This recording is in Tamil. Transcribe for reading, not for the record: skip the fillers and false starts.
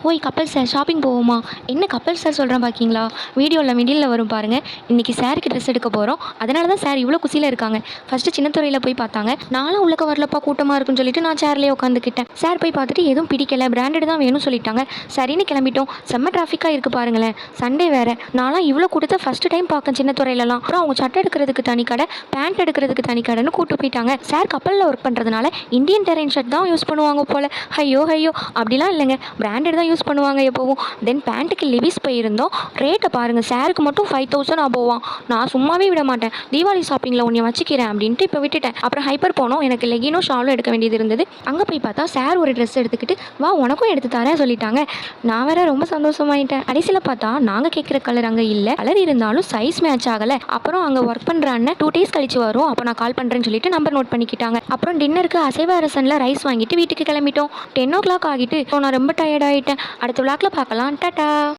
ஓய் கப்பல் சார் ஷாப்பிங் போவோமா? என்ன கப்பல் சார் சொல்கிறேன் பார்க்கிங்களா? வீடியோவில் மிடில் வரும் பாருங்கள். இன்றைக்கி சாருக்கு ட்ரெஸ் எடுக்க போகிறோம். அதனால தான் சார் இவ்வளோ குசியில் இருக்காங்க. ஃபஸ்ட்டு சின்னத்துறையில் போய் பார்த்தாங்க. நானும் உள்ளக்க வரலப்பா, கூட்டமாக இருக்குன்னு சொல்லிட்டு நான் சேர்லேயே உட்காந்துக்கிட்டேன். சார் போய் பார்த்துட்டு எதுவும் பிடிக்கல, பிராண்டட் தான் வேணும்னு சொல்லிட்டாங்க. சரின்னு கிளம்பிட்டோம். செம்ம டிராஃபிக்காக இருக்குது பாருங்களேன். சண்டே வேறு. நான்லாம் இவ்வளோ கூட்டத்தை ஃபஸ்ட்டு டைம் பார்க்கேன் சின்னத்துறையிலலாம். அப்புறம் அவங்க சட்டை எடுக்கிறதுக்கு தனி கடை, பேண்ட் எடுக்கிறதுக்கு தனி கடைன்னு கூட்டு போயிட்டாங்க. சார் கப்பலில் ஒர்க் பண்ணுறதுனால இந்தியன் டெரைன் ஷர்ட் தான் யூஸ் பண்ணுவாங்க போல். ஐயோ அப்படிலாம் இல்லைங்க, பிராண்டட் தான் யூஸ் பண்ணுவாங்க எப்போவும். தென் பேண்ட்டுக்கு லிவிஸ் போயிருந்தோம். ரேட்டை பாருங்கள், சாருக்கு மட்டும் 5000 ஆபோவான். நான் சும்மாவே விட மாட்டேன். தீபாவளி ஷாப்பிங்கில் உன்னை வச்சுக்கிறேன் அப்படின்ட்டு இப்போ விட்டுட்டேன். அப்புறம் ஹைப்பர் போனோம். எனக்கு லெகினும் ஷாலும் எடுக்க வேண்டியது இருந்தது. அங்கே போய் பார்த்தா சார் ஒரு ட்ரெஸ் எடுத்துக்கிட்டு வா உனக்கும் எடுத்து தரேன் சொல்லிட்டாங்க. நான் வேற ரொம்ப சந்தோஷமாயிட்டேன். கடைசியில் பார்த்தா நாங்கள் கேட்குற கலர் அங்கே இல்லை. கலர் இருந்தாலும் சைஸ் மேட்ச் ஆகலை. அப்புறம் அங்கே ஒர்க் பண்ணுற அண்ணன் 2 days கழிச்சு வரும், அப்போ நான் கால் பண்ணுறேன்னு சொல்லிட்டு நம்பர் நோட் பண்ணிக்கிட்டாங்க. அப்புறம் டின்னருக்கு அசைவ அரசனில் ரைஸ் வாங்கிட்டு வீட்டுக்கு கிளம்பிட்டோம். 10 o'clock ஆகிட்டு நான் ரொம்ப டயர்ட் ஆகிட்டேன். அடுத்த விளாக்ல பார்க்கலாம். டாடா.